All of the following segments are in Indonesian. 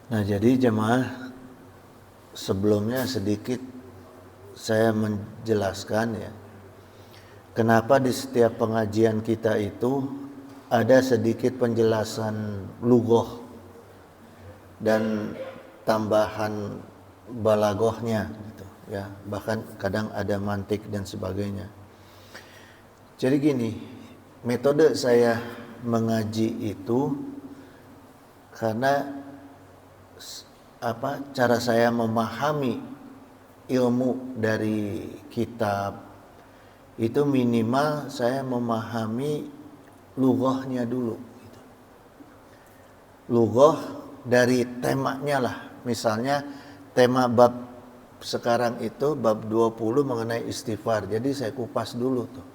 Nah, jadi jemaah, sebelumnya sedikit saya menjelaskan ya, kenapa di setiap pengajian kita itu ada sedikit penjelasan lughah dan tambahan balaghahnya gitu ya, bahkan kadang ada mantik dan sebagainya. Jadi gini, metode saya mengaji itu karena cara saya memahami ilmu dari kitab itu minimal saya memahami lughahnya dulu gitu. Lughah dari temanya lah. Misalnya tema bab sekarang itu bab 20 mengenai istighfar. Jadi saya kupas dulu tuh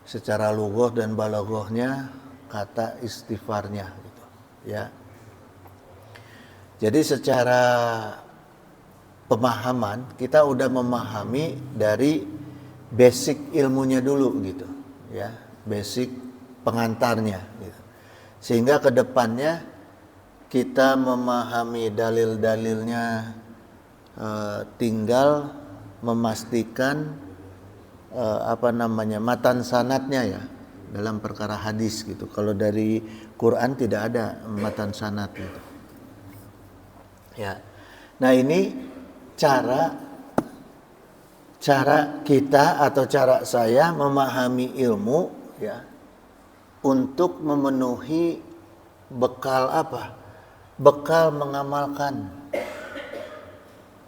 secara lughah dan balaghahnya kata istighfarnya gitu ya. Jadi secara pemahaman kita udah memahami dari basic ilmunya dulu gitu ya, basic pengantarnya gitu. Sehingga ke depannya kita memahami dalil-dalilnya, tinggal memastikan matan sanadnya ya dalam perkara hadis gitu. Kalau dari Quran tidak ada matan sanad gitu. Ya. Nah, ini cara kita atau cara saya memahami ilmu ya untuk memenuhi bekal apa? Bekal mengamalkan.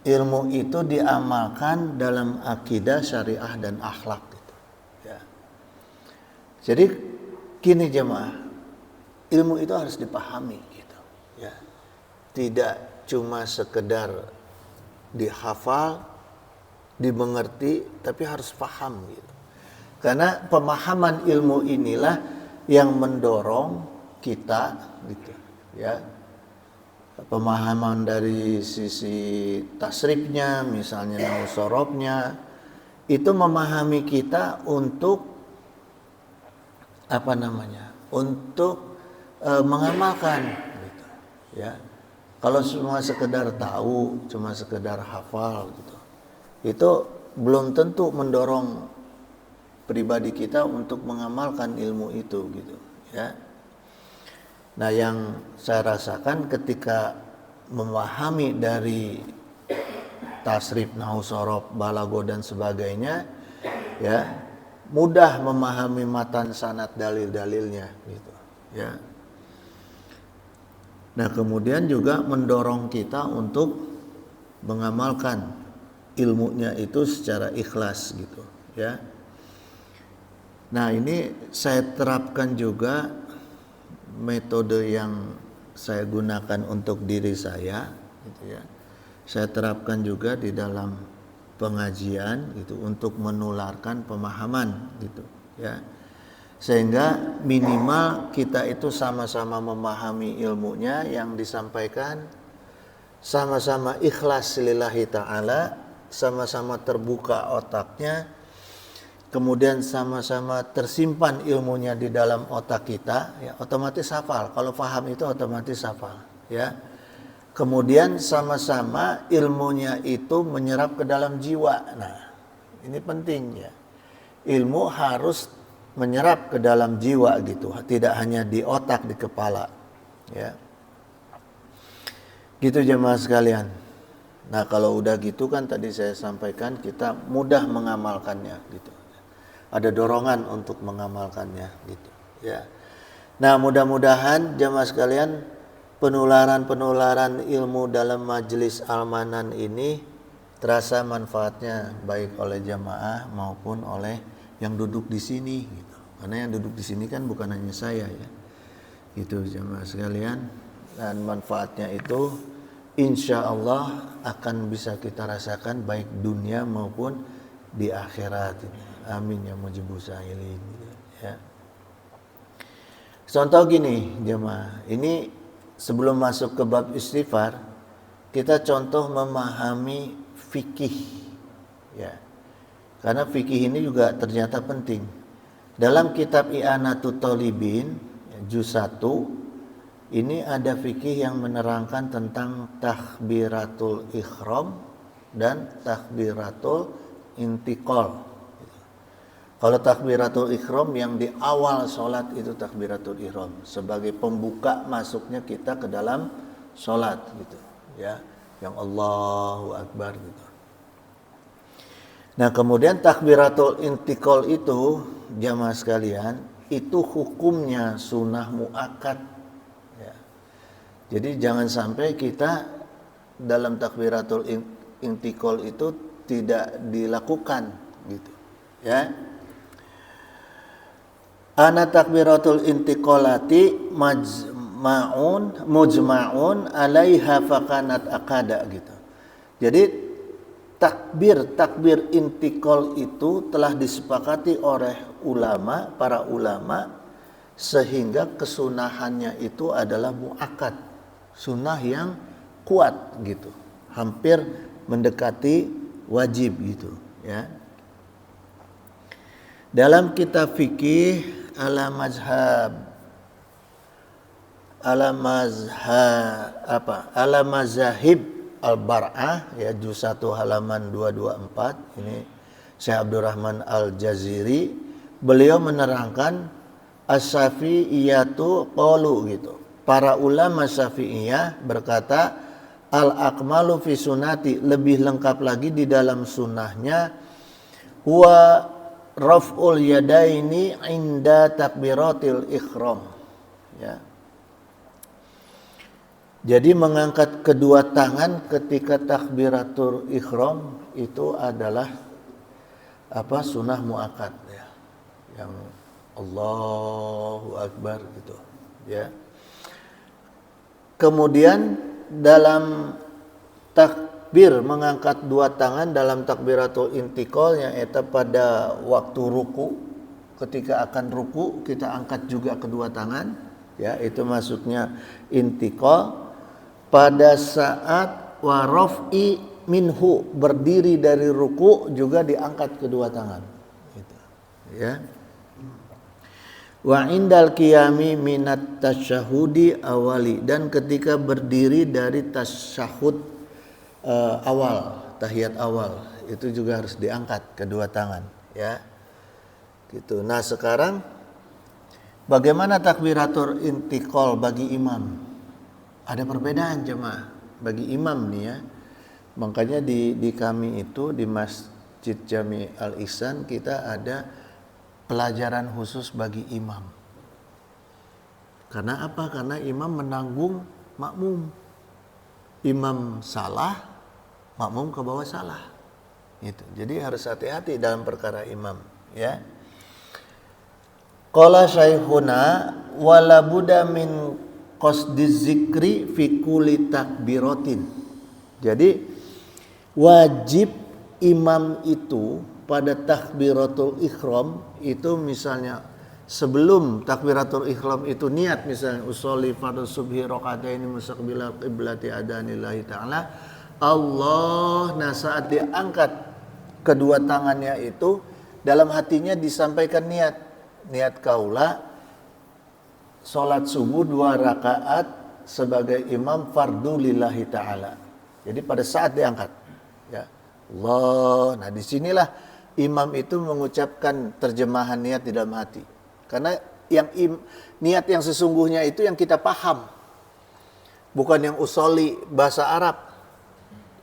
Ilmu itu diamalkan dalam akidah, syariah dan akhlak gitu. Ya. Jadi gini jemaah, ilmu itu harus dipahami gitu. Ya. Tidak cuma sekedar dihafal, dimengerti, tapi harus paham gitu. Karena pemahaman ilmu inilah yang mendorong kita gitu ya. Pemahaman dari sisi tasrifnya, misalnya nausorobnya, itu memahami kita untuk untuk mengamalkan gitu ya. Kalau cuma sekedar tahu, cuma sekedar hafal gitu, itu belum tentu mendorong pribadi kita untuk mengamalkan ilmu itu gitu ya. Nah, yang saya rasakan ketika memahami dari tasrif, nahwu, sorof, balago dan sebagainya ya, mudah memahami matan sanad dalil-dalilnya gitu ya. Nah, kemudian juga mendorong kita untuk mengamalkan ilmunya itu secara ikhlas gitu ya. Nah, ini saya terapkan juga metode yang saya gunakan untuk diri saya gitu ya. Saya terapkan juga di dalam pengajian gitu untuk menularkan pemahaman gitu ya. Sehingga minimal kita itu sama-sama memahami ilmunya yang disampaikan, sama-sama ikhlas lillahi ta'ala, sama-sama terbuka otaknya, kemudian sama-sama tersimpan ilmunya di dalam otak kita, ya otomatis hafal. Kalau paham itu otomatis hafal, ya. Kemudian sama-sama ilmunya itu menyerap ke dalam jiwa. Nah, ini penting ya. Ilmu harus menyerap ke dalam jiwa gitu, tidak hanya di otak, di kepala, ya. Gitu jemaah sekalian. Nah, kalau udah gitu kan tadi saya sampaikan kita mudah mengamalkannya gitu. Ada dorongan untuk mengamalkannya gitu ya. Nah, mudah-mudahan jemaah sekalian penularan ilmu dalam majelis Al-Manan ini terasa manfaatnya baik oleh jamaah maupun oleh yang duduk di sini gitu. Karena yang duduk di sini kan bukan hanya saya ya. Gitu jemaah sekalian, dan manfaatnya itu insya Allah akan bisa kita rasakan baik dunia maupun di akhirat ini. Amin ya mujibus sa'ilin ya. Contoh gini jemaah, ini sebelum masuk ke bab istighfar, kita contoh memahami fikih ya. Karena fikih ini juga ternyata penting. Dalam kitab I'anatut Thalibin juz 1 ini ada fikih yang menerangkan tentang takbiratul ihram dan takbiratul intiqal. Kalau takbiratul ihram yang di awal sholat itu takbiratul ihram sebagai pembuka masuknya kita ke dalam sholat gitu, ya, yang Allahu Akbar gitu. Nah kemudian takbiratul intiqal itu jamaah sekalian itu hukumnya sunnah muakkad. Ya. Jadi jangan sampai kita dalam takbiratul intiqal itu tidak dilakukan gitu, ya. Ana takbiratul intiqalati mujma'un alaiha fakanat akada gitu. Jadi takbir intiqal itu telah disepakati oleh para ulama sehingga kesunahannya itu adalah muakkad, sunnah yang kuat gitu, hampir mendekati wajib gitu, ya. Dalam kitab fikih ala mazahib al-bar'ah ya juz 1 halaman 224 ini Syekh Abdurrahman Al-Jaziri, beliau menerangkan as-Syafi'iyatu qalu gitu. Para ulama Syafi'iyah berkata al-akmalu fi sunnati, lebih lengkap lagi di dalam sunnahnya, huwa raf'ul yadaini inda takbiratil ihram, ya. Jadi mengangkat kedua tangan ketika takbiratul ihram itu adalah sunnah muakkad, ya. Yang Allahu Akbar gitu, ya. Kemudian dalam takbir mengangkat dua tangan dalam takbiratul intiqal yang itu pada waktu ruku, ketika akan ruku kita angkat juga kedua tangan, ya, itu masuknya intiqal. Pada saat waraf'i minhu, berdiri dari ruku juga diangkat kedua tangan gitu, ya. Wa indal qiyami minat tasyahudi awali, dan ketika berdiri dari tasyahud awal, tahiyat awal, itu juga harus diangkat kedua tangan, ya. Gitu. Nah, sekarang bagaimana takbiratul intiqal bagi imam? Ada perbedaan jemaah bagi imam nih, ya. Makanya di kami itu di Masjid Jami Al Ihsan kita ada pelajaran khusus bagi imam. Karena apa? Karena imam menanggung makmum. Imam salah, makmum ke bawah salah. Gitu. Jadi harus hati-hati dalam perkara imam, ya. Qala syaikhuna wala budda min qasdiz zikri fi kulli takbiratin. Jadi wajib imam itu pada takbiratul ihram itu, misalnya sebelum takbiratul ihram itu niat, misalnya usolli fardhu subhi raqataini mustaqbilal qiblati adanillahi ta'ala Allah. Nah, saat diangkat kedua tangannya itu dalam hatinya disampaikan niat kaula sholat subuh 2 rakaat sebagai imam fardu lillahi ta'ala. Jadi pada saat diangkat, ya Allah. Nah, disinilah imam itu mengucapkan terjemahan niat di dalam hati. Karena niat yang sesungguhnya itu yang kita paham, bukan yang usoli bahasa Arab.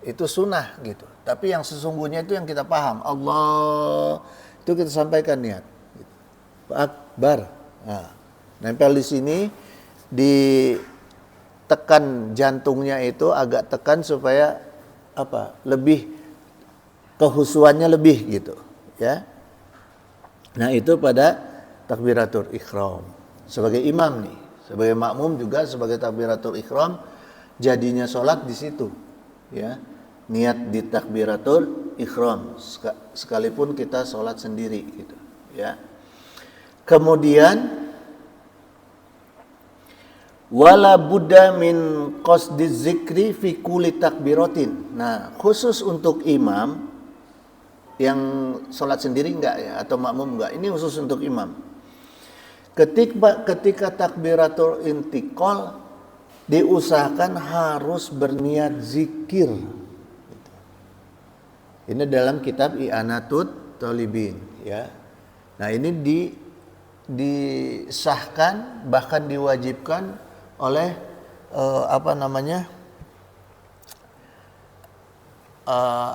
Itu sunnah gitu. Tapi yang sesungguhnya itu yang kita paham. Allah itu kita sampaikan niat. Akbar. Nah, nempel di sini, ditekan jantungnya itu agak tekan supaya lebih kehusuannya lebih gitu, ya. Nah, itu pada takbiratul ihram sebagai imam nih, sebagai makmum juga sebagai takbiratul ihram jadinya sholat di situ, ya. Niat di takbiratul ihram sekalipun kita sholat sendiri gitu, ya. Kemudian wala budda min qasdiz zikri fi kulli takbiratin. Nah, khusus untuk imam yang sholat sendiri enggak, ya, atau makmum enggak, ini khusus untuk imam. Ketika takbiratul intiqal diusahakan harus berniat zikir. Ini dalam kitab I'anatut Thalibin, ya. Nah, ini disahkan bahkan diwajibkan oleh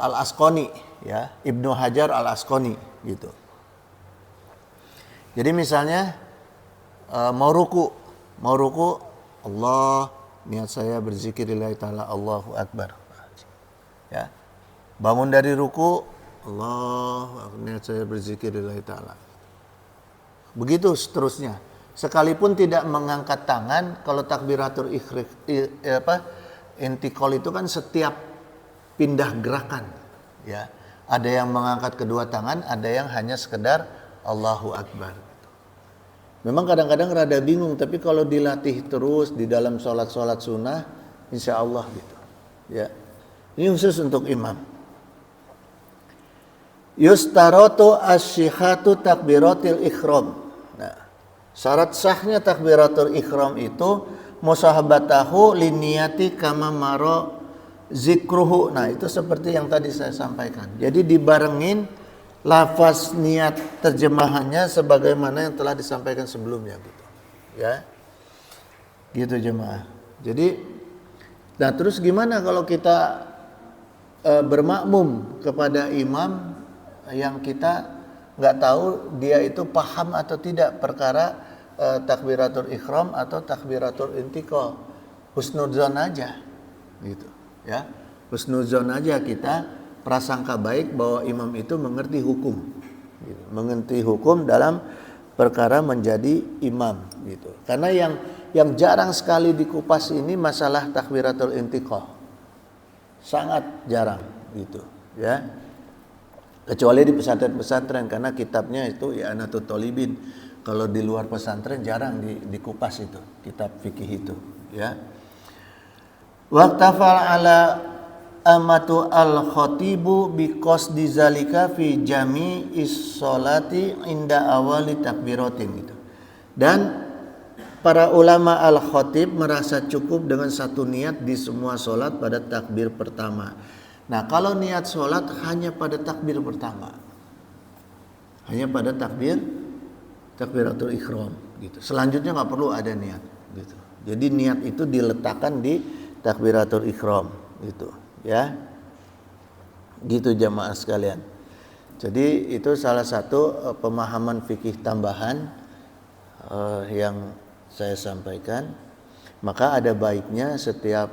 Al-Asqani, ya, Ibnu Hajar Al-Asqani gitu. Jadi misalnya mau ruku, Allah, niat saya berzikir lillahi ta'ala, Allahu Akbar. Ya. Bangun dari ruku, Allah, niat saya berzikir lillahi ta'ala. Begitu seterusnya. Sekalipun tidak mengangkat tangan, kalau takbiratul intikal itu kan setiap pindah gerakan, ya. Ada yang mengangkat kedua tangan, ada yang hanya sekedar Allahu Akbar. Memang kadang-kadang rada bingung, tapi kalau dilatih terus di dalam sholat-sholat sunnah, insya Allah gitu. Ya, ini khusus untuk imam. Yustarotu asyihatu takbiratil ikhram. Nah, syarat sahnya takbiratul ikhram itu musahabatahu liniyati kama maro zikruhu. Nah, itu seperti yang tadi saya sampaikan. Jadi dibarengin lafaz niat terjemahannya sebagaimana yang telah disampaikan sebelumnya gitu. Ya. Gitu jemaah. Jadi nah terus gimana kalau kita bermakmum kepada imam yang kita nggak tahu dia itu paham atau tidak perkara takbiratul ikhram atau takbiratul intiqal. Husnudzon aja gitu, ya. Husnudzon aja, kita prasangka baik bahwa imam itu mengerti hukum gitu. Mengerti hukum dalam perkara menjadi imam gitu. Karena yang jarang sekali dikupas ini masalah takbiratul intiqal. Sangat jarang gitu, ya. Kecuali di pesantren-pesantren karena kitabnya itu I'anatut Thalibin. Kalau di luar pesantren jarang dikupas itu kitab fikih itu, ya. Waqtafal ala amatu al-khatibu biqasdi zalika fi jami'is sholati inda awali takbiratin gitu. Dan para ulama al-khatib merasa cukup dengan satu niat di semua sholat pada takbir pertama. Nah, kalau niat sholat hanya pada takbir pertama, hanya pada takbiratul ikhram gitu. Selanjutnya nggak perlu ada niat gitu. Jadi niat itu diletakkan di takbiratul ikhram gitu, ya. Gitu jamaah sekalian. Jadi itu salah satu pemahaman fikih tambahan yang saya sampaikan. Maka ada baiknya setiap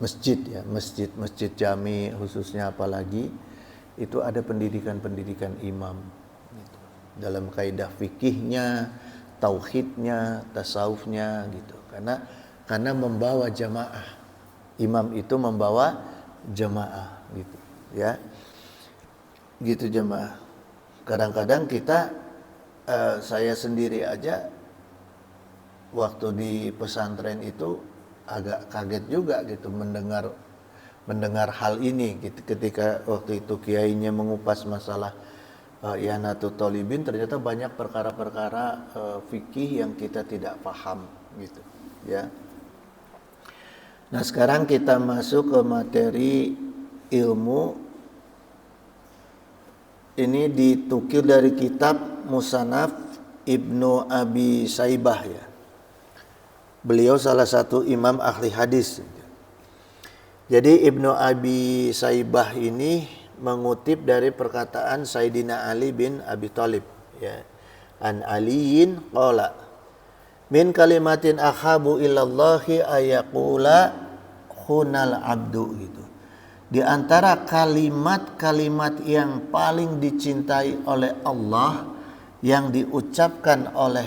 masjid, ya, masjid jami khususnya apalagi itu ada pendidikan imam gitu. Dalam kaidah fikihnya, tauhidnya, tasawufnya gitu. Karena membawa jamaah. Imam itu membawa jamaah gitu, ya. Gitu jamaah. Kadang-kadang kita saya sendiri aja waktu di pesantren itu agak kaget juga gitu mendengar hal ini gitu. Ketika waktu itu kiainya mengupas masalah I'anatut Thalibin, ternyata banyak perkara-perkara fikih yang kita tidak paham gitu, ya. Nah, sekarang kita masuk ke materi ilmu. Ini ditukil dari kitab Musannaf Ibnu Abi Saibah, ya. Beliau salah satu imam ahli hadis. Jadi Ibnu Abi Saibah ini mengutip dari perkataan Sayyidina Ali bin Abi Thalib, ya. An Aliyin qala min kalimatin akhabu ilallahi ayaqula khunal abdu gitu. Di antara kalimat-kalimat yang paling dicintai oleh Allah yang diucapkan oleh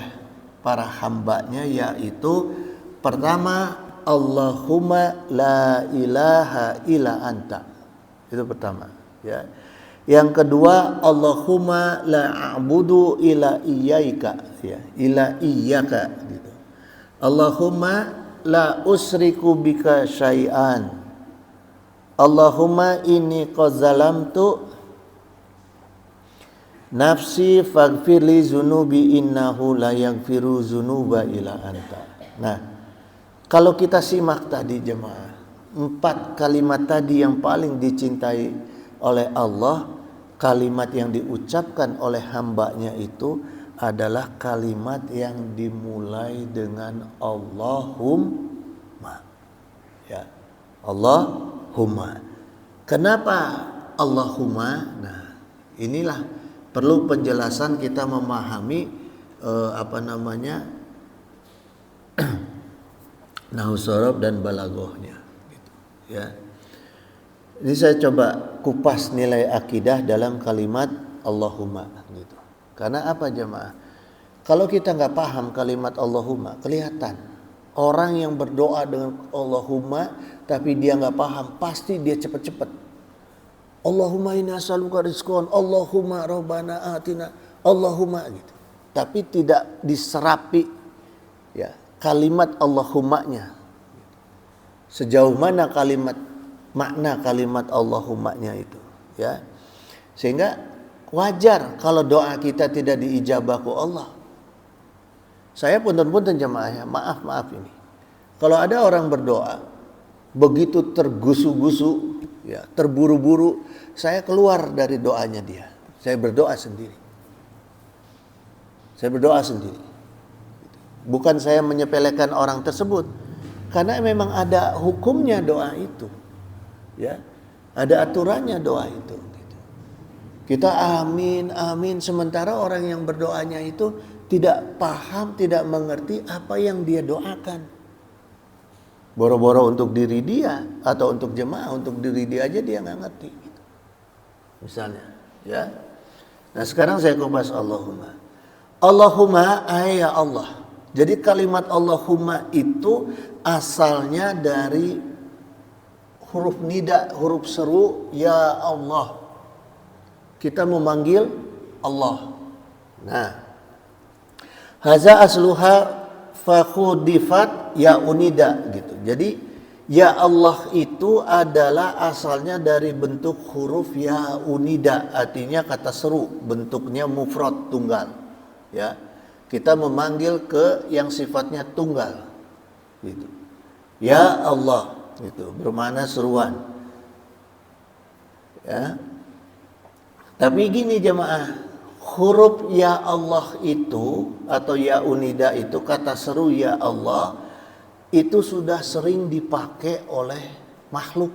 para hambanya yaitu pertama, Allahumma la ilaha illa anta. Itu pertama, ya. Yang kedua, Allahumma la a'budu illa iyyaika, ya, illa iyyaka gitu. Allahumma la usriku bika syai'an. Allahumma inni qazalamtu nafsi faghfirli zunubi innahu la yaghfiru zunuba illa anta. Nah, Kalau kita simak tadi jemaah, 4 kalimat tadi yang paling dicintai oleh Allah, kalimat yang diucapkan oleh hambanya itu adalah kalimat yang dimulai dengan Allahumma. Ya, Allahumma. Kenapa Allahumma? Nah, inilah perlu penjelasan kita memahami nahwu shorof dan balaghahnya gitu, ya. Ini saya coba kupas nilai akidah dalam kalimat Allahumma gitu. Karena apa jemaah? Kalau kita nggak paham kalimat Allahumma, kelihatan orang yang berdoa dengan Allahumma tapi dia nggak paham, pasti dia cepet-cepet. Allahumma inna as'aluka rizqan, Allahumma rabbana atina, Allahumma gitu. Tapi tidak diserapi ya kalimat Allahummanya. Sejauh mana makna kalimat Allahummanya itu, ya. Sehingga wajar kalau doa kita tidak diijabah ku Allah. Saya punten-punten jemaah ya, maaf ini. Kalau ada orang berdoa begitu tergusu-gusu, ya, terburu-buru, saya keluar dari doanya dia. Saya berdoa sendiri. Bukan saya menyepelekan orang tersebut, karena memang ada hukumnya doa itu, ya, ada aturannya doa itu. Gitu. Kita amin, sementara orang yang berdoanya itu tidak paham, tidak mengerti apa yang dia doakan. Boro-boro untuk diri dia atau untuk jemaah, untuk diri dia aja dia nggak ngerti. Gitu. Misalnya, ya. Nah sekarang saya kupas Allahumma. Allahumma ya Allah. Jadi kalimat Allahumma itu asalnya dari huruf nida, huruf seru, ya Allah. Kita memanggil Allah. Nah, haza asluha fakhudifat ya unida gitu. Jadi ya Allah itu adalah asalnya dari bentuk huruf ya unida, artinya kata seru, bentuknya mufrad tunggal. Ya, kita memanggil ke yang sifatnya tunggal, gitu. Ya Allah, itu bermakna seruan. Ya, tapi gini jemaah, huruf ya Allah itu atau ya unida itu kata seru ya Allah itu sudah sering dipakai oleh makhluk.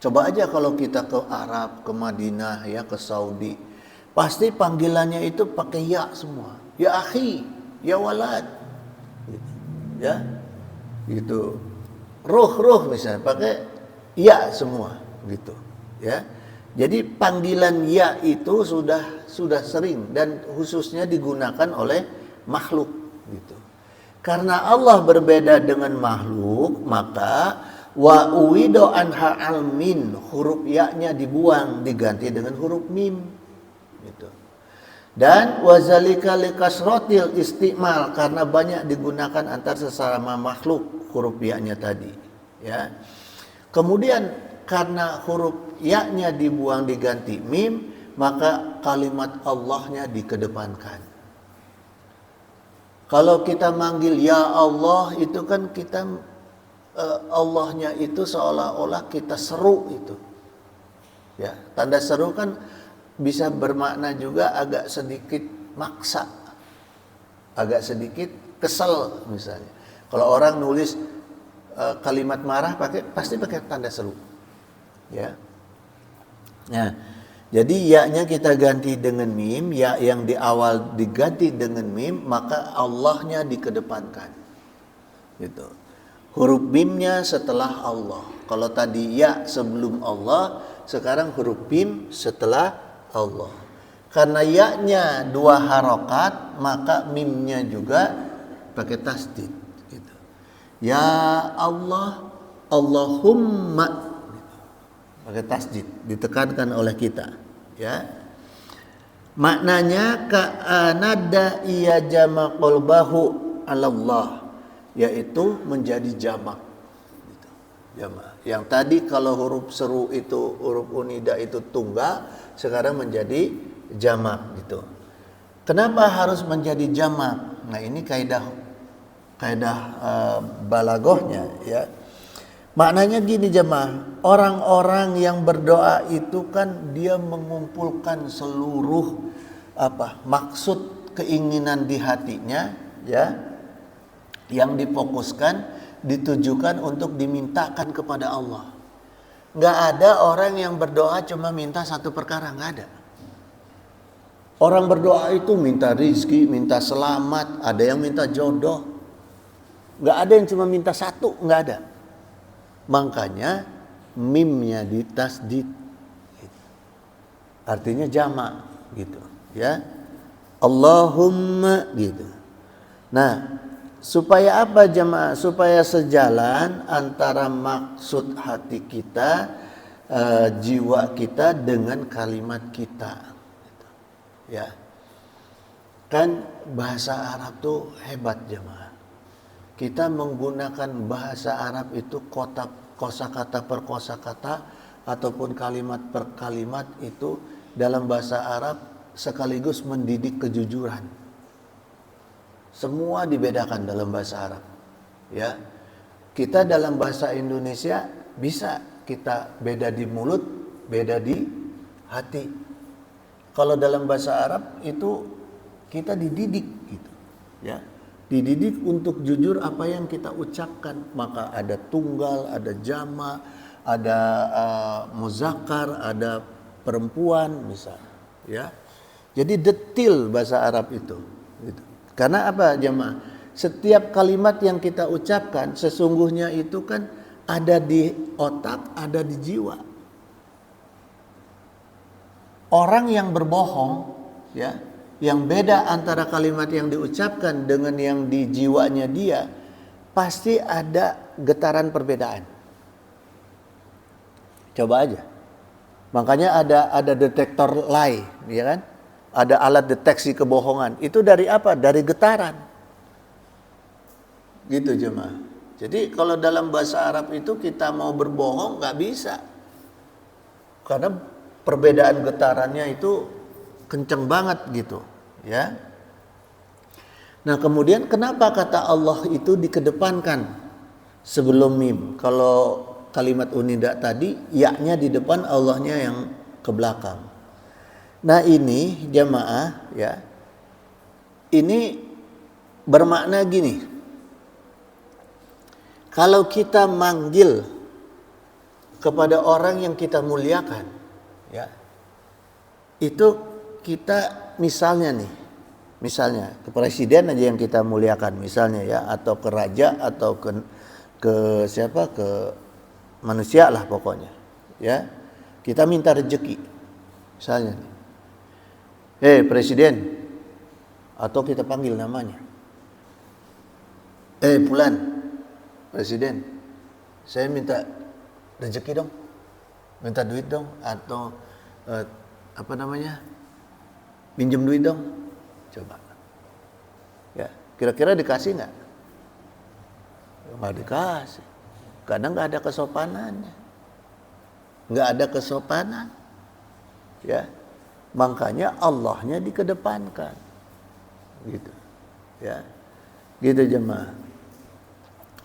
Coba aja kalau kita ke Arab, ke Madinah, ya ke Saudi. Pasti panggilannya itu pakai ya semua. Ya akhi, ya walad. Gitu. Ya. Gitu. Ruh misalnya pakai ya semua gitu. Ya. Jadi panggilan ya itu sudah sering dan khususnya digunakan oleh makhluk gitu. Karena Allah berbeda dengan makhluk, maka wa uwido anha almin, huruf ya-nya dibuang diganti dengan huruf mim. Gitu. Dan wazalika likasrotil istimal, karena banyak digunakan antar sesama makhluk huruf ya-nya tadi, ya. Kemudian karena huruf ya-nya dibuang diganti mim, maka kalimat Allah-nya dikedepankan. Kalau kita manggil ya Allah itu kan kita Allah-nya itu seolah-olah kita seru itu. Ya, tanda seru kan bisa bermakna juga agak sedikit maksa, agak sedikit kesel misalnya. Kalau orang nulis kalimat marah pasti pakai tanda seru, ya. Nah, jadi ya-nya kita ganti dengan mim, ya yang di awal diganti dengan mim, maka Allah-nya dikedepankan, gitu. Huruf mimnya setelah Allah. Kalau tadi ya sebelum Allah, sekarang huruf mim setelah Allah. Karena ya-nya 2 harokat, maka mimnya juga pakai tasdid gitu. Ya Allah, Allahumma gitu. Pakai tasdid, ditekankan oleh kita, ya. Maknanya ka'anada iya jama qalbahu alallah, yaitu menjadi jamak gitu. Jamak. Yang tadi kalau huruf seru itu, huruf unida itu tunggal, sekarang menjadi jamak gitu. Kenapa harus menjadi jamak? Nah, ini kaidah kaidah balaghahnya ya. Maknanya gini jemaah, orang-orang yang berdoa itu kan dia mengumpulkan seluruh maksud keinginan di hatinya ya, yang difokuskan, ditujukan untuk dimintakan kepada Allah. Nggak ada orang yang berdoa cuma minta satu perkara, nggak ada. Orang berdoa itu minta rizki, minta selamat, ada yang minta jodoh. Nggak ada yang cuma minta satu, nggak ada. Makanya mimnya ditasdid, artinya jamak gitu ya, Allahumma gitu. Nah, supaya apa jemaah? Supaya sejalan antara maksud hati kita, jiwa kita dengan kalimat kita gitu. Ya kan bahasa Arab tuh hebat jemaah. Kita menggunakan bahasa Arab itu kosakata per kosakata ataupun kalimat per kalimat itu dalam bahasa Arab sekaligus mendidik kejujuran. Semua dibedakan dalam bahasa Arab. Ya. Kita dalam bahasa Indonesia bisa kita beda di mulut, beda di hati. Kalau dalam bahasa Arab itu kita dididik gitu. Ya. Dididik untuk jujur apa yang kita ucapkan. Maka ada tunggal, ada jama, ada muzakkar, ada perempuan misalnya. Ya, jadi detil bahasa Arab itu. Gitu. Karena apa jemaah? Setiap kalimat yang kita ucapkan sesungguhnya itu kan ada di otak, ada di jiwa. Orang yang berbohong, ya, yang beda antara kalimat yang diucapkan dengan yang di jiwanya dia, pasti ada getaran perbedaan. Coba aja. Makanya ada detektor lie, ya kan? Ada alat deteksi kebohongan. Itu dari apa? Dari getaran. Gitu jemaah. Jadi kalau dalam bahasa Arab itu kita mau berbohong nggak bisa. Karena perbedaan getarannya itu kenceng banget gitu, ya. Nah, kemudian kenapa kata Allah itu dikedepankan sebelum mim? Kalau kalimat unida tadi, ya-nya di depan, Allahnya yang ke belakang. Nah, ini jamaah ya. Ini bermakna gini. Kalau kita manggil kepada orang yang kita muliakan, ya. Itu kita misalnya ke presiden aja yang kita muliakan misalnya ya, atau ke raja atau ke siapa, ke manusia lah pokoknya ya, kita minta rezeki misalnya presiden, atau kita panggil namanya, Fulan presiden, saya minta rezeki dong, minta duit dong, atau pinjam duit dong, coba ya, kira-kira dikasih nggak? Nggak dikasih. Kadang nggak ada kesopanannya, nggak ada kesopanan, ya. Makanya Allahnya dikedepankan, gitu, ya, gitu jemaah.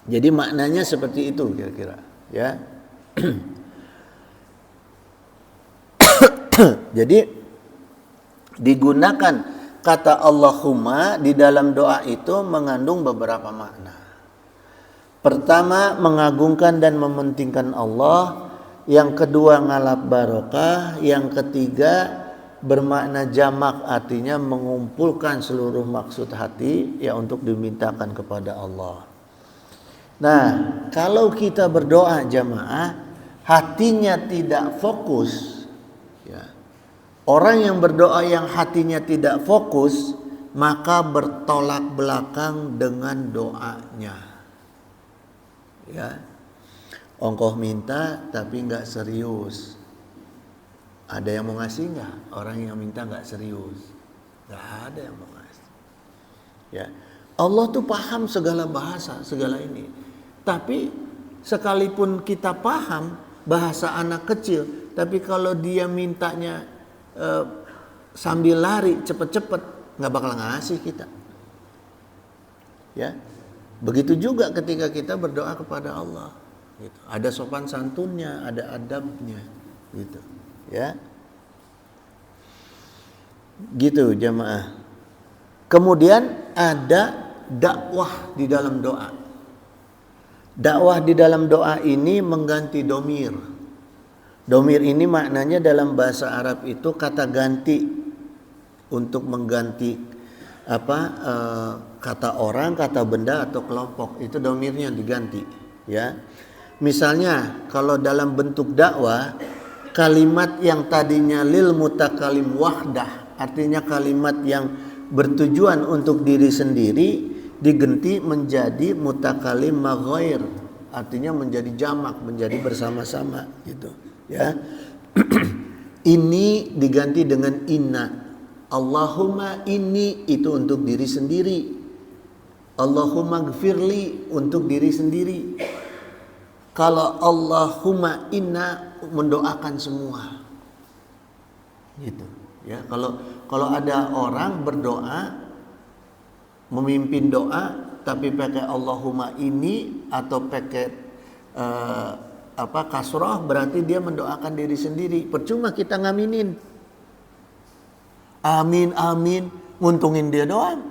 Jadi maknanya seperti itu kira-kira, ya. Jadi digunakan kata Allahumma di dalam doa itu mengandung beberapa makna. Pertama, mengagungkan dan mementingkan Allah. Yang kedua, ngalap barokah. Yang ketiga, bermakna jamak, artinya mengumpulkan seluruh maksud hati ya untuk dimintakan kepada Allah. Nah, kalau kita berdoa jamaah, hatinya tidak fokus, ya. Orang yang berdoa yang hatinya tidak fokus, maka bertolak belakang dengan doanya. Ya. Ongkoh minta tapi nggak serius. Ada yang mau ngasih nggak? Orang yang minta nggak serius, nggak ada yang mau ngasih. Ya. Allah tuh paham segala bahasa, segala ini. Tapi sekalipun kita paham bahasa anak kecil, tapi kalau dia mintanya sambil lari cepet-cepet, nggak bakal ngasih kita, ya. Begitu juga ketika kita berdoa kepada Allah. Gitu. Ada sopan santunnya, ada adabnya, gitu. Ya, gitu jamaah. Kemudian ada dakwah di dalam doa. Dakwah di dalam doa ini mengganti domir. Domir ini maknanya dalam bahasa Arab itu kata ganti untuk mengganti kata orang, kata benda atau kelompok. Itu domirnya diganti. Ya, misalnya kalau dalam bentuk dakwah, kalimat yang tadinya lil mutakalim wahdah, artinya kalimat yang bertujuan untuk diri sendiri, diganti menjadi mutakalim maghair, artinya menjadi jamak, menjadi bersama-sama gitu ya. Ini diganti dengan inna. Allahumma inni itu untuk diri sendiri, Allahumma gfirli untuk diri sendiri. Kalau Allahumma inna mendoakan semua gitu ya. Kalau ada orang berdoa, memimpin doa tapi pakai Allahumma ini atau pakai kasrah, berarti dia mendoakan diri sendiri. Percuma kita ngaminin. Amin amin, nguntungin dia doang.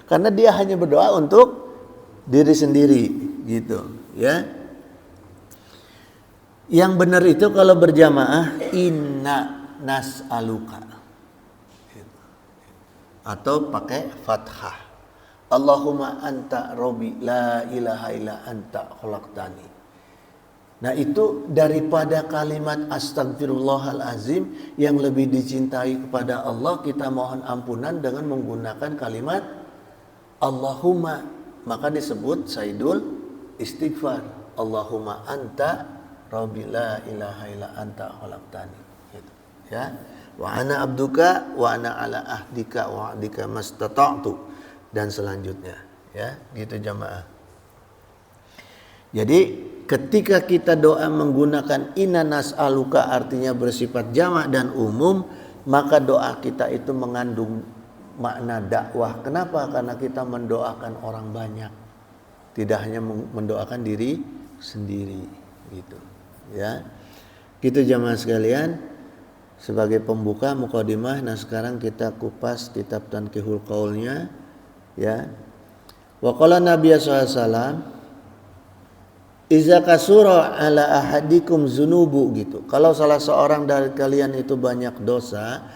Karena dia hanya berdoa untuk diri sendiri gitu ya. Yang benar itu kalau berjamaah inna nas'aluka atau pakai fathah. Allahumma anta robbi la ilaha illa anta khalaqtani. Nah itu daripada kalimat astagfirullahalazim yang lebih dicintai kepada Allah, kita mohon ampunan dengan menggunakan kalimat Allahumma, maka disebut sayyidul istighfar. Allahumma anta rabbi la ilaha illa anta khalaqtani gitu ya. Wa ana abduka wa ana ala ahdika wa ahdika mastata'tu dan selanjutnya ya, gitu jamaah. Jadi ketika kita doa menggunakan inna nas'aluka artinya bersifat jamak dan umum, maka doa kita itu mengandung makna dakwah. Kenapa? Karena kita mendoakan orang banyak, tidak hanya mendoakan diri sendiri gitu ya. Gitu jamaah sekalian, sebagai pembuka mukadimah. Nah sekarang kita kupas kitab Tanqihul Qaulnya ya. Wa qala Nabi sallallahu alaihi wasallam iza kasura ala ahadikum zunubu gitu. Kalau salah seorang dari kalian itu banyak dosa,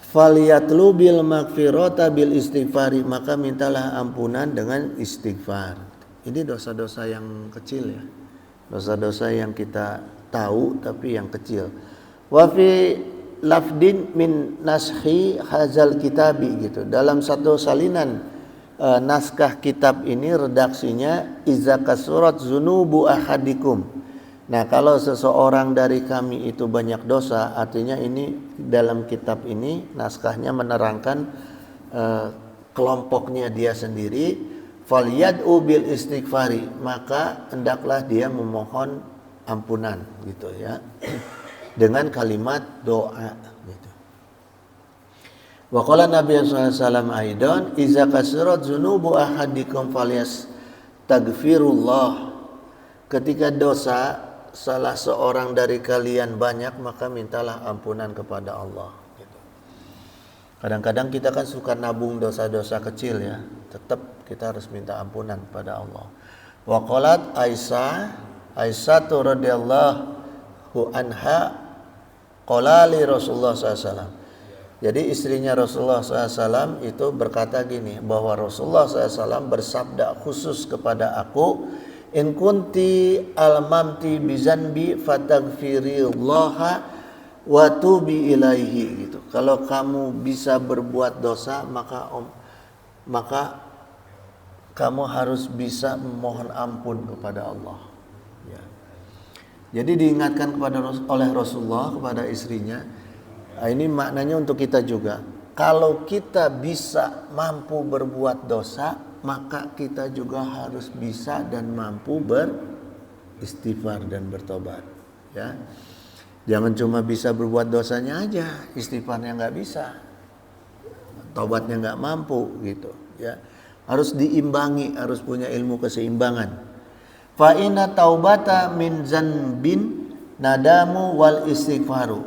falyatlu bil maghfirata bil istighfari, maka mintalah ampunan dengan istighfar. Ini dosa-dosa yang kecil ya. Dosa-dosa yang kita tahu tapi yang kecil. Wa fi lafdin min nashi hazal kitabi gitu. Dalam satu salinan naskah kitab ini redaksinya iza kasurat zunubu ahadikum. Nah kalau seseorang dari kami itu banyak dosa, artinya ini dalam kitab ini naskahnya menerangkan kelompoknya dia sendiri. Falyad'u bil istighfari, maka hendaklah dia memohon ampunan gitu ya, dengan kalimat doa gitu. Wa qala Nabi sallallahu alaihi wasallam aidan iza kasurat dzunubu ahadikum falyastaghfirullah. Ketika dosa salah seorang dari kalian banyak, maka mintalah ampunan kepada Allah gitu. Kadang-kadang kita kan suka nabung dosa-dosa kecil ya, tetap kita harus minta ampunan kepada Allah. Wa qalat Aisyah radhiyallahu anha qala li Rasulullah sallallahu alaihi wasallam. Jadi istrinya Rasulullah SAW itu berkata gini, bahwa Rasulullah SAW bersabda khusus kepada aku, in kunti almamti bizanbi fataghfirillaha wa tubi ilaihi gitu. Kalau kamu bisa berbuat dosa, maka kamu harus bisa memohon ampun kepada Allah. Ya. Jadi diingatkan oleh Rasulullah kepada istrinya. Nah, ini maknanya untuk kita juga. Kalau kita bisa mampu berbuat dosa, maka kita juga harus bisa dan mampu beristighfar dan bertobat. Ya, jangan cuma bisa berbuat dosanya aja, istighfarnya nggak bisa, tobatnya nggak mampu gitu. Ya, Harus diimbangi, harus punya ilmu keseimbangan. Fa inna taubata min zanbin nadamu wal istighfaru.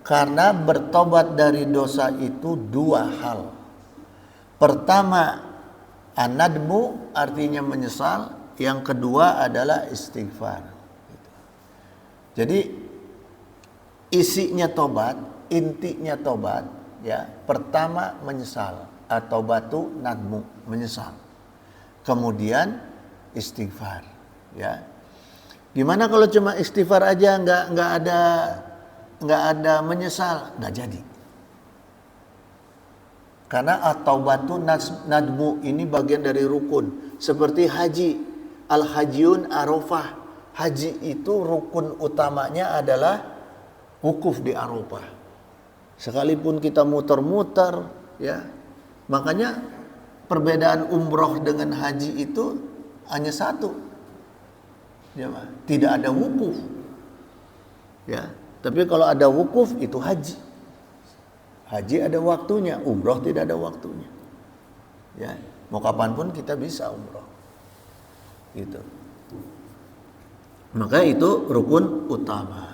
Karena bertobat dari dosa itu dua hal. Pertama, anadmu artinya menyesal. Yang kedua adalah istighfar. Jadi isinya tobat, intinya tobat, ya. Pertama menyesal, atau batu nadmu, menyesal. Kemudian istighfar, ya. Gimana kalau cuma istighfar aja, nggak ada menyesal, nggak jadi. Karena at-taubatu nadmu ini bagian dari rukun, seperti haji. Al-hajiyun Arafah. Haji itu rukun utamanya adalah wukuf di Arafah. Sekalipun kita muter-muter, ya. Makanya perbedaan umroh dengan haji itu hanya satu. Ya, tidak ada wukuf. Ya, tapi kalau ada wukuf itu haji. Haji ada waktunya, umroh tidak ada waktunya. Ya, mau kapanpun kita bisa umroh. Gitu. Maka itu rukun utama.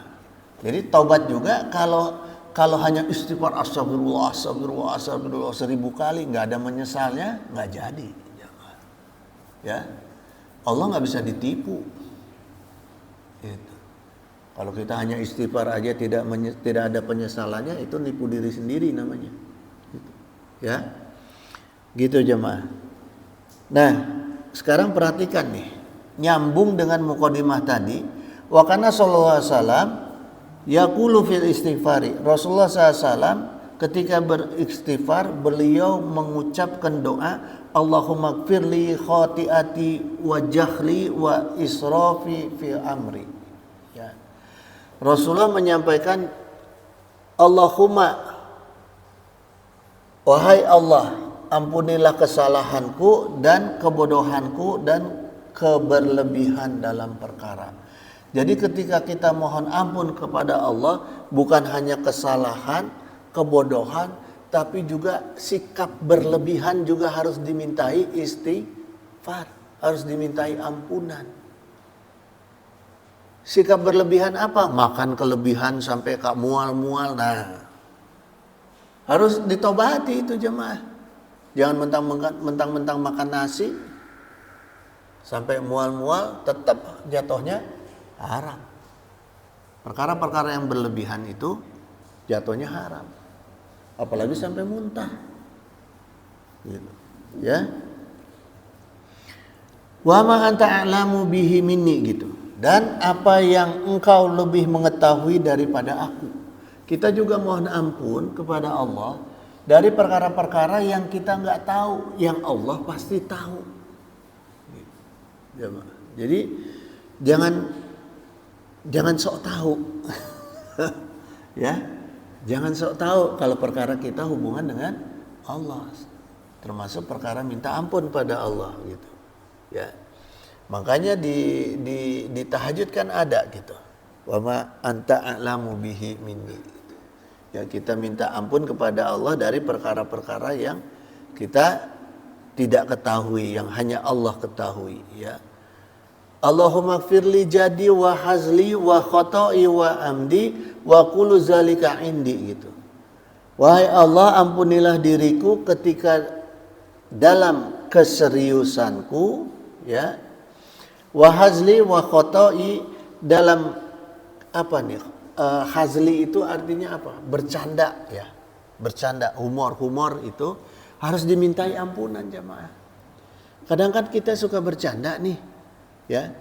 Jadi taubat juga kalau hanya istighfar astagfirullah 1000 kali nggak ada menyesalnya, nggak jadi. Ya, Allah nggak bisa ditipu. Gitu. Kalau kita hanya istighfar aja tidak ada penyesalannya, itu nipu diri sendiri namanya. Gitu. Ya, gitu jemaah. Nah, sekarang perhatikan nih, nyambung dengan mukadimah tadi. Wa kana sallallahu alaihi wasallam yaqulu fil istighfari. Rasulullah SAW ketika beristighfar, beliau mengucapkan doa, Allahumma gfirli khati'ati wa jahli wa israfi fi amri. Ya. Rasulullah menyampaikan, Allahumma, wahai Allah, ampunilah kesalahanku dan kebodohanku dan keberlebihan dalam perkara. Jadi ketika kita mohon ampun kepada Allah, bukan hanya kesalahan, kebodohan, tapi juga sikap berlebihan juga harus dimintai istighfar, harus dimintai ampunan. Sikap berlebihan apa? Makan kelebihan sampai mual-mual. Nah, harus ditobati itu jemaah. Jangan mentang-mentang makan nasi sampai mual-mual, tetap jatuhnya haram. Perkara-perkara yang berlebihan itu jatuhnya haram. Apalagi sampai muntah. Gitu. Ya. Wa ma anta a'lamu bihi minni gitu. Dan apa yang engkau lebih mengetahui daripada aku. Kita juga mohon ampun kepada Allah dari perkara-perkara yang kita nggak tahu, yang Allah pasti tahu. Jadi jangan sok tahu. Ya, jangan sok tahu kalau perkara kita hubungan dengan Allah, termasuk perkara minta ampun pada Allah gitu. Ya, makanya di tahajud kan ada gitu. Wa ma anta a'lamu bihi minni. Ya, kita minta ampun kepada Allah dari perkara-perkara yang kita tidak ketahui, yang hanya Allah ketahui. Ya, Allahumma gfirli jadi wa hazli wa khoto'i wa amdi wa kullu zalika indi gitu. Wahai Allah, ampunilah diriku ketika dalam keseriusanku, ya. Wa hazli wa khoto'i dalam apa nih? Hazli itu artinya apa? Bercanda, ya. Bercanda, humor itu harus dimintai ampunan jemaah. Kadang kan kita suka bercanda nih. Ya,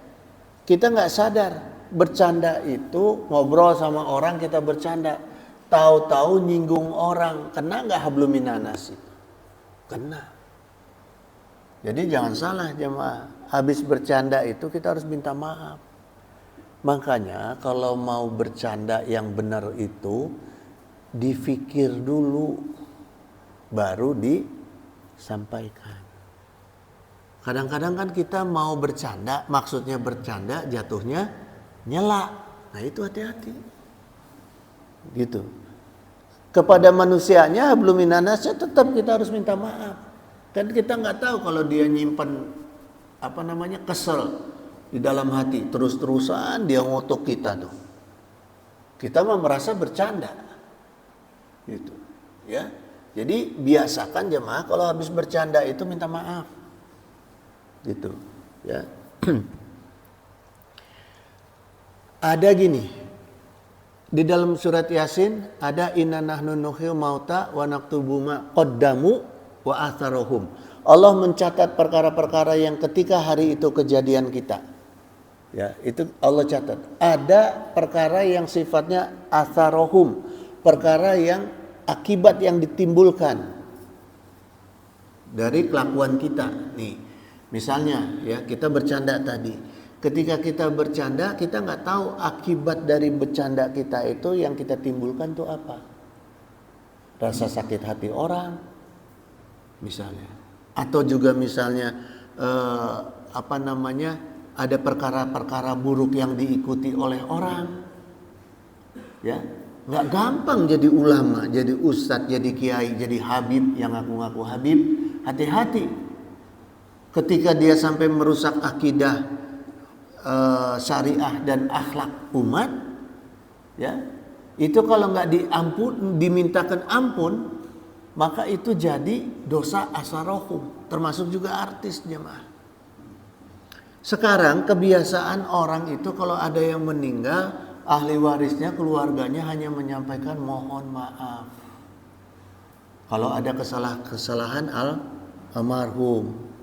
kita nggak sadar bercanda itu, ngobrol sama orang kita bercanda, tahu-tahu nyinggung orang, kena nggak hablum minanas itu? Kena. Jadi jangan salah jemaah, habis bercanda itu kita harus minta maaf. Makanya kalau mau bercanda yang benar itu difikir dulu, baru disampaikan. Kadang-kadang kan kita mau bercanda, maksudnya bercanda, jatuhnya nyela. Nah itu hati-hati. Gitu. Kepada manusianya, belum minanasnya tetap kita harus minta maaf. Kan kita nggak tahu kalau dia nyimpen kesel di dalam hati, terus-terusan dia ngotok kita tuh. Kita mah merasa bercanda, gitu, ya. Jadi biasakan jemaah kalau habis bercanda itu minta maaf, gitu, ya. Ada gini, di dalam surat Yasin ada inna nahnu nuhyil mauta wa naktubu ma qaddamu wa atharuhum. Allah mencatat perkara-perkara yang ketika hari itu kejadian kita. Ya, itu Allah catat. Ada perkara yang sifatnya atharuhum, perkara yang akibat yang ditimbulkan dari kelakuan kita. Nih, misalnya ya kita bercanda tadi. Ketika kita bercanda, kita nggak tahu akibat dari bercanda kita itu yang kita timbulkan tuh apa. Rasa sakit hati orang, misalnya, atau juga misalnya ada perkara-perkara buruk yang diikuti oleh orang, ya. Nggak gampang jadi ulama, jadi ustadz, jadi kiai, jadi habib yang ngaku-ngaku habib. Hati-hati ketika dia sampai merusak akidah, syariah dan akhlak umat, ya, itu kalau nggak dimintakan ampun, maka itu jadi dosa asarohum, termasuk juga artis jemaah. Sekarang kebiasaan orang itu kalau ada yang meninggal, ahli warisnya, keluarganya hanya menyampaikan mohon maaf kalau ada kesalahan almarhum.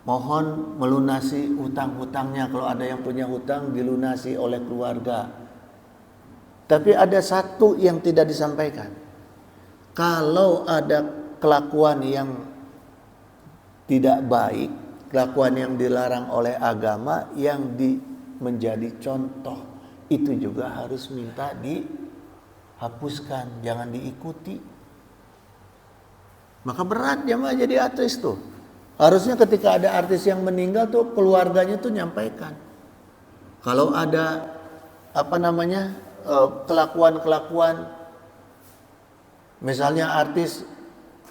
Mohon melunasi hutang-hutangnya, kalau ada yang punya hutang dilunasi oleh keluarga. Tapi ada satu yang tidak disampaikan. Kalau ada kelakuan yang tidak baik, kelakuan yang dilarang oleh agama yang menjadi contoh, itu juga harus minta dihapuskan, jangan diikuti. Maka berat jemaah jadi artis tuh. Harusnya ketika ada artis yang meninggal tuh keluarganya tuh nyampaikan. Kalau ada kelakuan-kelakuan, misalnya artis